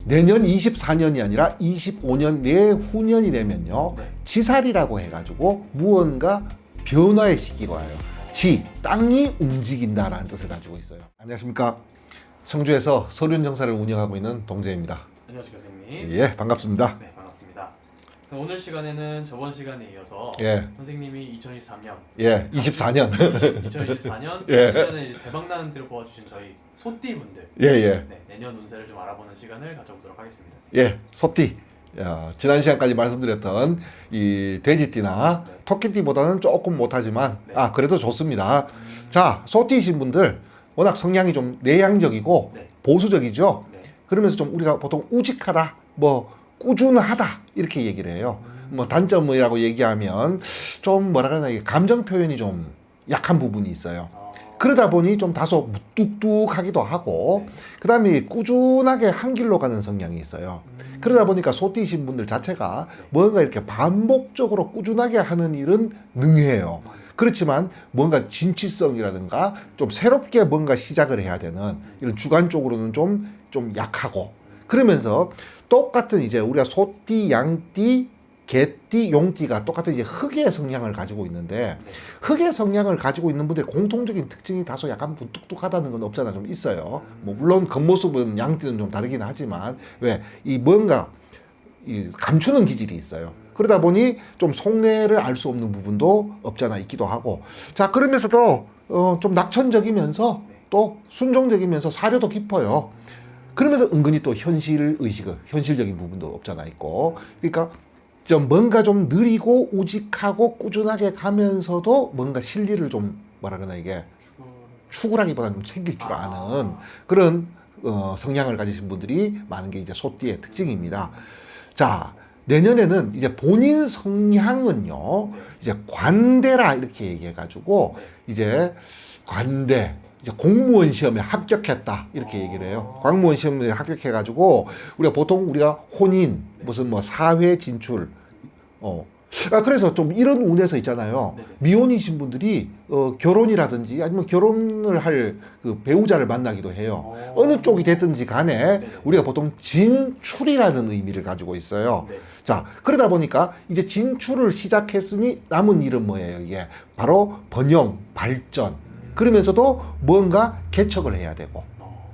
내년 24년이 아니라 25년 내후년이 되면요. 네. 지살이라고 해가지고 무언가 변화의 시기가 와요. 땅이 움직인다라는 뜻을 가지고 있어요. 안녕하십니까. 청주에서 서륜정사를 운영하고 있는 동재입니다. 안녕하십니까 선생님. 예, 반갑습니다. 네, 반갑습니다. 그래서 오늘 시간에는 저번 시간에 이어서 예. 선생님이 2023년 예, 24년. 2024년 예. 시간에 대박나는 데를 보아주신 저희 소띠분들 예, 예. 네, 내년 운세를 좀 알아보는 시간을 가져보도록 하겠습니다. 예, 소띠. 야, 지난 시간까지 말씀드렸던 이 돼지띠나 네. 토끼띠보다는 조금 못하지만 네. 그래도 좋습니다. 자, 소띠이신 분들 워낙 성향이 좀 내향적이고 네. 보수적이죠. 네. 그러면서 좀 우리가 보통 우직하다, 뭐 꾸준하다 이렇게 얘기를 해요. 뭐 단점이라고 얘기하면 좀 뭐라 그러나 이게 감정 표현이 좀 약한 부분이 있어요. 그러다 보니 좀 다소 무뚝뚝하기도 하고 네. 그 다음에 꾸준하게 한 길로 가는 성향이 있어요. 그러다 보니까 소띠이신 분들 자체가 뭔가 이렇게 반복적으로 꾸준하게 하는 일은 능해요. 그렇지만 뭔가 진취성이라든가 좀 새롭게 뭔가 시작을 해야 되는 이런 주관적으로는 좀 약하고 그러면서 똑같은 이제 우리가 소띠, 양띠, 개띠, 용띠가 똑같은 이제 흑의 성향을 가지고 있는데 흑의 성향을 가지고 있는 분들의 공통적인 특징이 다소 약간 무뚝뚝하다는 건 없잖아 좀 있어요. 뭐 물론 겉모습은 양띠는 좀 다르긴 하지만 왜 이 뭔가 이 감추는 기질이 있어요. 그러다 보니 좀 속내를 알 수 없는 부분도 없잖아 있기도 하고 자 그러면서도 좀 낙천적이면서 또 순종적이면서 사려도 깊어요. 그러면서 은근히 또 현실 의식을 현실적인 부분도 없잖아 있고 그러니까 좀 뭔가 좀 느리고 우직하고 꾸준하게 가면서도 뭔가 실리를 좀 뭐라 그러나 이게 추구라기보다는 좀 챙길 줄 아는 그런 성향을 가지신 분들이 많은 게 이제 소띠의 특징입니다. 자 내년에는 이제 본인 성향은요 이제 관대라 이렇게 얘기해가지고 이제 관대 이제 공무원 시험에 합격했다 이렇게 얘기를 해요. 공무원 시험에 합격해가지고 우리가 혼인 무슨 뭐 사회 진출 그래서 좀 이런 운에서 있잖아요. 네네. 미혼이신 분들이 결혼이라든지 아니면 결혼을 할 그 배우자를 만나기도 해요. 어느 쪽이 됐든지 간에 네네. 우리가 보통 진출이라는 의미를 가지고 있어요. 네. 자, 그러다 보니까 이제 진출을 시작했으니 남은 일은 뭐예요? 이게 바로 번영, 발전. 그러면서도 뭔가 개척을 해야 되고.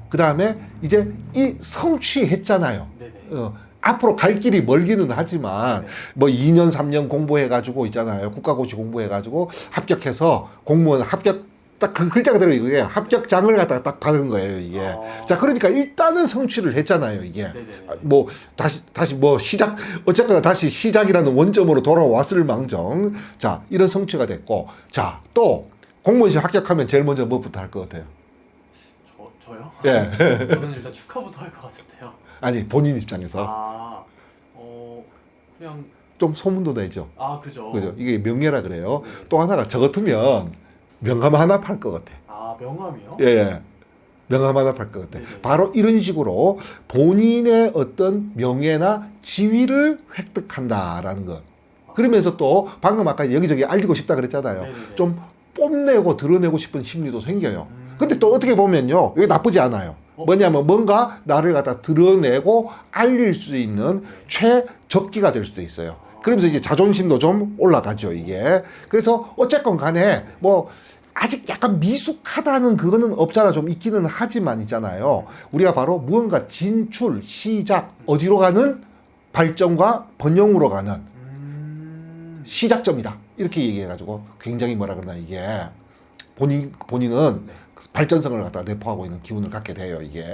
그 다음에 이제 이 성취했잖아요. 네네. 앞으로 갈 길이 멀기는 하지만 네. 뭐 2년, 3년 공부해가지고 있잖아요. 국가고시 공부해가지고 합격해서 공무원 합격 딱 그 글자 그대로 이게 합격장을 갖다가 딱 받은 거예요, 이게. 자, 그러니까 일단은 성취를 했잖아요, 이게. 네네. 뭐 다시 뭐 시작 어쨌거나 다시 시작이라는 원점으로 돌아왔을 망정. 자, 이런 성취가 됐고. 자, 또 공무원 시험 합격하면 제일 먼저 뭐부터 할 것 같아요? 저요? 예. 저는 일단 축하부터 할 것 같은데요. 아니, 본인 입장에서 그냥 좀 소문도 내죠. 그죠. 그죠? 이게 명예라 그래요. 네. 또 하나가 저 같으면 명함 하나 팔 것 같아. 명함이요? 예. 명함 하나 팔 것 같아. 네네. 바로 이런 식으로 본인의 어떤 명예나 지위를 획득한다라는 것. 그러면서 또 방금 아까 여기저기 알리고 싶다 그랬잖아요. 네네네. 좀 뽐내고 드러내고 싶은 심리도 생겨요. 근데 또 어떻게 보면요. 이게 나쁘지 않아요. 뭐냐면 뭔가 나를 갖다 드러내고 알릴 수 있는 최적기가 될 수도 있어요. 그러면서 이제 자존심도 좀 올라가죠, 이게. 그래서 어쨌건 간에 뭐 아직 약간 미숙하다는 그거는 없잖아. 좀 있기는 하지만 있잖아요. 우리가 바로 무언가 진출, 시작, 어디로 가는 발전과 번영으로 가는 시작점이다. 이렇게 얘기해가지고 굉장히 뭐라 그러나 이게 본인은 발전성을 갖다 내포하고 있는 기운을 갖게 돼요, 이게.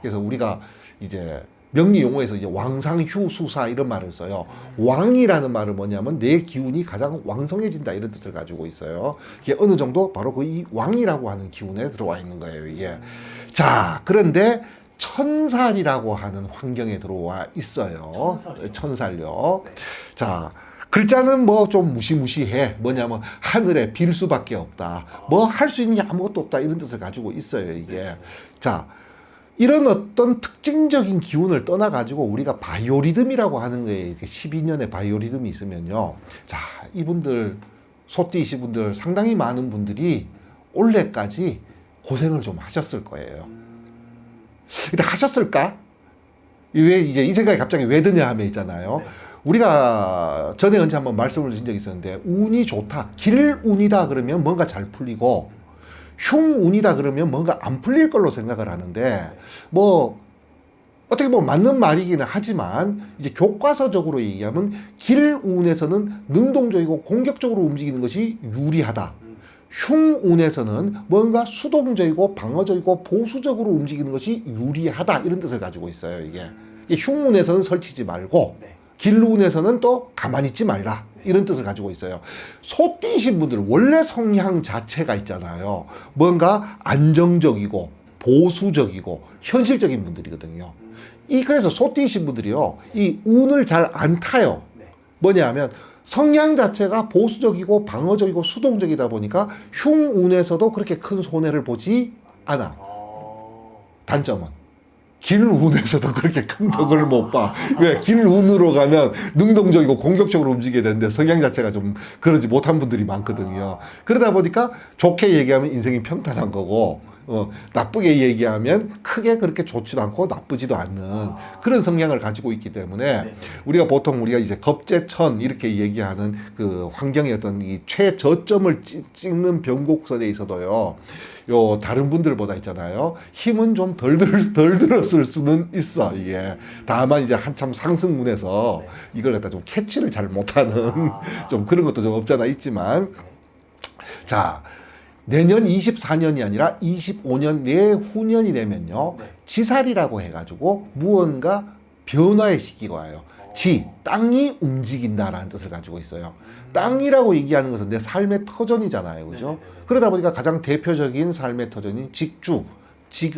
그래서 우리가 이제 명리 용어에서 이제 왕상휴수사 이런 말을 써요. 왕이라는 말은 뭐냐면 내 기운이 가장 왕성해진다 이런 뜻을 가지고 있어요. 이게 어느 정도 바로 그 이 왕이라고 하는 기운에 들어와 있는 거예요, 이게. 자, 그런데 천살이라고 하는 환경에 들어와 있어요. 천살요. 네. 자, 글자는 뭐 좀 무시무시해. 뭐냐면 하늘에 빌 수밖에 없다. 뭐 할 수 있는 게 아무것도 없다. 이런 뜻을 가지고 있어요, 이게. 자, 이런 어떤 특징적인 기운을 떠나가지고 우리가 바이오리듬이라고 하는 거에 12년의 바이오리듬이 있으면요. 자, 이분들, 소띠이신 분들 상당히 많은 분들이 올해까지 고생을 좀 하셨을 거예요. 근데 하셨을까? 왜 이제 이 생각이 갑자기 왜 드냐 하면 있잖아요. 네. 우리가 전에 언제 한번 말씀을 드린 적이 있었는데 운이 좋다, 길운이다 그러면 뭔가 잘 풀리고 흉운이다 그러면 뭔가 안 풀릴 걸로 생각을 하는데 뭐 어떻게 보면 맞는 말이기는 하지만 이제 교과서적으로 얘기하면 길운에서는 능동적이고 공격적으로 움직이는 것이 유리하다. 흉운에서는 뭔가 수동적이고 방어적이고 보수적으로 움직이는 것이 유리하다 이런 뜻을 가지고 있어요. 이게 흉운에서는 설치지 말고 네. 길운에서는 또 가만히 있지 말라 이런 뜻을 가지고 있어요. 소띠신 분들 원래 성향 자체가 있잖아요. 뭔가 안정적이고 보수적이고 현실적인 분들이거든요. 그래서 소띠신 분들이요, 이 운을 잘 안 타요. 뭐냐 하면 성향 자체가 보수적이고 방어적이고 수동적이다 보니까 흉운에서도 그렇게 큰 손해를 보지 않아. 단점은 길운에서도 그렇게 큰 덕을 못 봐. 왜? 길운으로 가면 능동적이고 공격적으로 움직여야 되는데 성향 자체가 좀 그러지 못한 분들이 많거든요. 그러다 보니까 좋게 얘기하면 인생이 평탄한 거고 나쁘게 얘기하면 크게 그렇게 좋지도 않고 나쁘지도 않는 그런 성향을 가지고 있기 때문에 우리가 보통 우리가 이제 겁재천 이렇게 얘기하는 그 환경의 어떤 이 최저점을 찍는 병곡선에 있어도요, 요 다른 분들보다 있잖아요, 힘은 좀 덜 들었을 수는 있어. 이게 다만 이제 한참 상승문에서 이걸 갖다 좀 캐치를 잘 못하는 좀 그런 것도 좀 없잖아 있지만, 자, 내년 24년이 아니라 25년 내후년이 되면요, 지살이라고 해가지고 무언가 변화의 시기가 와요. 땅이 움직인다라는 뜻을 가지고 있어요. 땅이라고 얘기하는 것은 내 삶의 터전이잖아요. 그죠? 그러다 보니까 가장 대표적인 삶의 터전인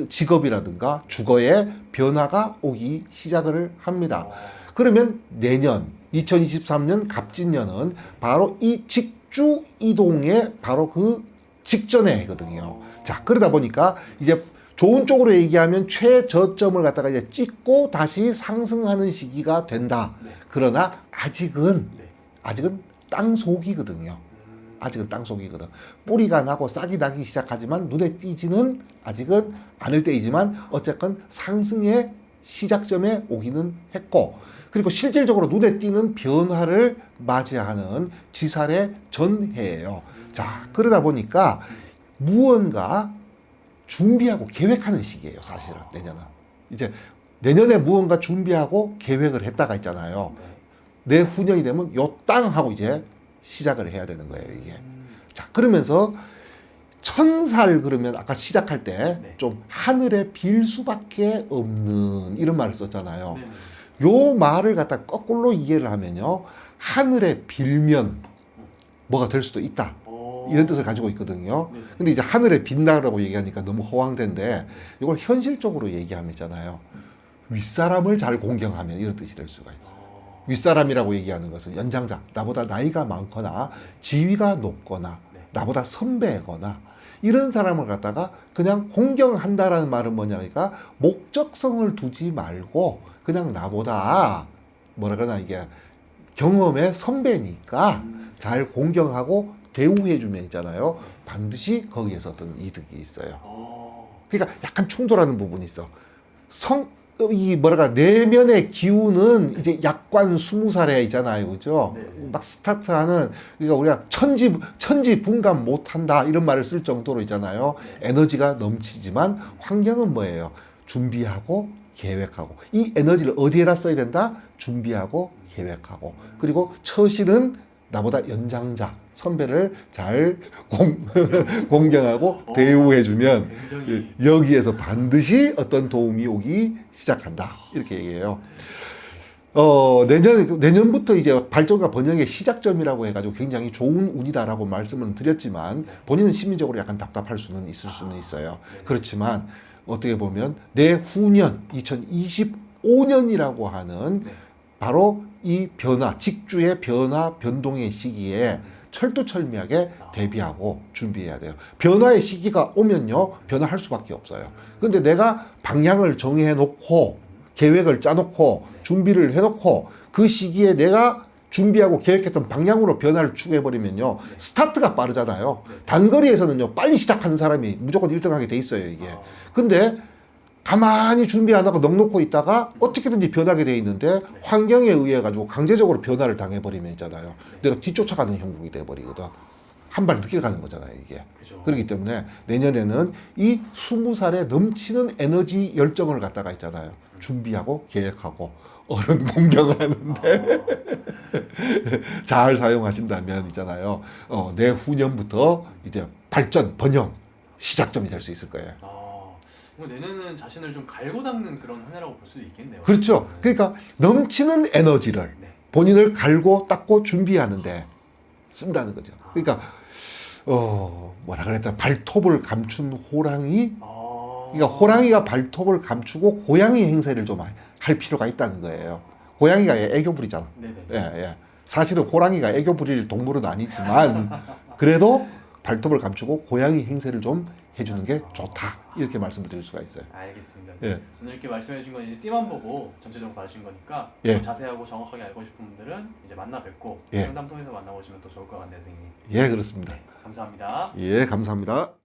직업이라든가 주거의 변화가 오기 시작을 합니다. 그러면 내년 2023년 갑진년은 바로 이 직주 이동의 바로 그 직전에 해거든요. 자, 그러다 보니까 이제 좋은 쪽으로 얘기하면 최저점을 갖다가 이제 찍고 다시 상승하는 시기가 된다. 그러나 아직은 땅속이거든요. 아직은 땅속이거든. 뿌리가 나고 싹이 나기 시작하지만 눈에 띄지는 아직은 않을 때이지만 어쨌건 상승의 시작점에 오기는 했고, 그리고 실질적으로 눈에 띄는 변화를 맞이하는 지살의 전해예요. 자, 그러다 보니까 무언가 준비하고 계획하는 시기예요, 사실은. 내년은 이제 내년에 무언가 준비하고 계획을 했다가 있잖아요. 내후년이 되면 요 땅 하고 이제 시작을 해야 되는 거예요, 이게. 자, 그러면서 천살 그러면 아까 시작할 때 좀 하늘에 빌 수밖에 없는 이런 말을 썼잖아요. 요 말을 갖다 거꾸로 이해를 하면요, 하늘에 빌면 뭐가 될 수도 있다, 이런 뜻을 가지고 있거든요. 근데 이제 하늘에 빈다라고 얘기하니까 너무 허황된데, 이걸 현실적으로 얘기하면 있잖아요, 윗사람을 잘 공경하면 이런 뜻이 될 수가 있어요. 윗사람이라고 얘기하는 것은 연장자, 나보다 나이가 많거나 지위가 높거나 나보다 선배거나 이런 사람을 갖다가 그냥 공경한다라는 말은 뭐냐니까, 목적성을 두지 말고 그냥 나보다 뭐라 그러나 이게 경험의 선배니까 잘 공경하고 대우해주면 있잖아요, 반드시 거기에서 어떤 이득이 있어요. 그러니까 약간 충돌하는 부분이 있어. 이 뭐랄까 내면의 기운은 이제 약관 20살에 있잖아요, 그죠? 막 스타트하는, 그러니까 우리가 천지분간 못한다 이런 말을 쓸 정도로 있잖아요. 에너지가 넘치지만 환경은 뭐예요? 준비하고 계획하고. 이 에너지를 어디에다 써야 된다? 준비하고 계획하고. 그리고 처신은 나보다 연장자, 선배를 잘 공경하고 대우해주면 여기에서 반드시 어떤 도움이 오기 시작한다, 이렇게 얘기해요. 내년부터 이제 발전과 번영의 시작점이라고 해가지고 굉장히 좋은 운이다라고 말씀을 드렸지만, 본인은 심리적으로 약간 답답할 수는 있을 수는 있어요. 그렇지만 어떻게 보면 내후년 2025년이라고 하는 바로 이 변화, 직주의 변화, 변동의 시기에 철두철미하게 대비하고 준비해야 돼요. 변화의 시기가 오면요, 변화할 수밖에 없어요. 근데 내가 방향을 정해 놓고 계획을 짜놓고 준비를 해놓고 그 시기에 내가 준비하고 계획했던 방향으로 변화를 추구해버리면요, 스타트가 빠르잖아요. 단거리에서는요, 빨리 시작하는 사람이 무조건 1등하게 돼 있어요, 이게. 근데 가만히 준비 안 하고 넋놓고 있다가 어떻게든지 변하게 돼 있는데 환경에 의해 가지고 강제적으로 변화를 당해버리면 있잖아요. 내가 뒤쫓아가는 형국이 돼버리거든. 한 발 늦게 가는 거잖아요, 이게. 그죠. 그렇기 때문에 내년에는 이 20살에 넘치는 에너지 열정을 갖다가 있잖아요. 준비하고 계획하고 어른 공경을 하는데 잘 사용하신다면 있잖아요. 내후년부터 이제 발전, 번영 시작점이 될 수 있을 거예요. 그럼 내년은 자신을 좀 갈고 닦는 그런 한 해라고 볼 수도 있겠네요. 그렇죠. 그러니까 넘치는 에너지를 네. 본인을 갈고 닦고 준비하는데 쓴다는 거죠. 그러니까 뭐라 그랬다, 발톱을 감춘 호랑이. 그러니까 호랑이가 발톱을 감추고 고양이 행세를 좀 할 필요가 있다는 거예요. 고양이가 애교 부리잖아. 네네. 예. 사실은 호랑이가 애교 부릴 동물은 아니지만 그래도 발톱을 감추고 고양이 행세를 좀 해주는 게 좋다, 이렇게 말씀을 드릴 수가 있어요. 알겠습니다. 예. 오늘 이렇게 말씀해 주신 건 이제 띠만 보고 전체적으로 봐주신 거니까 예. 자세하고 정확하게 알고 싶은 분들은 이제 만나 뵙고 예. 상담 통해서 만나보시면 또 좋을 것 같네요, 선생님. 예, 그렇습니다. 감사합니다. 예, 감사합니다.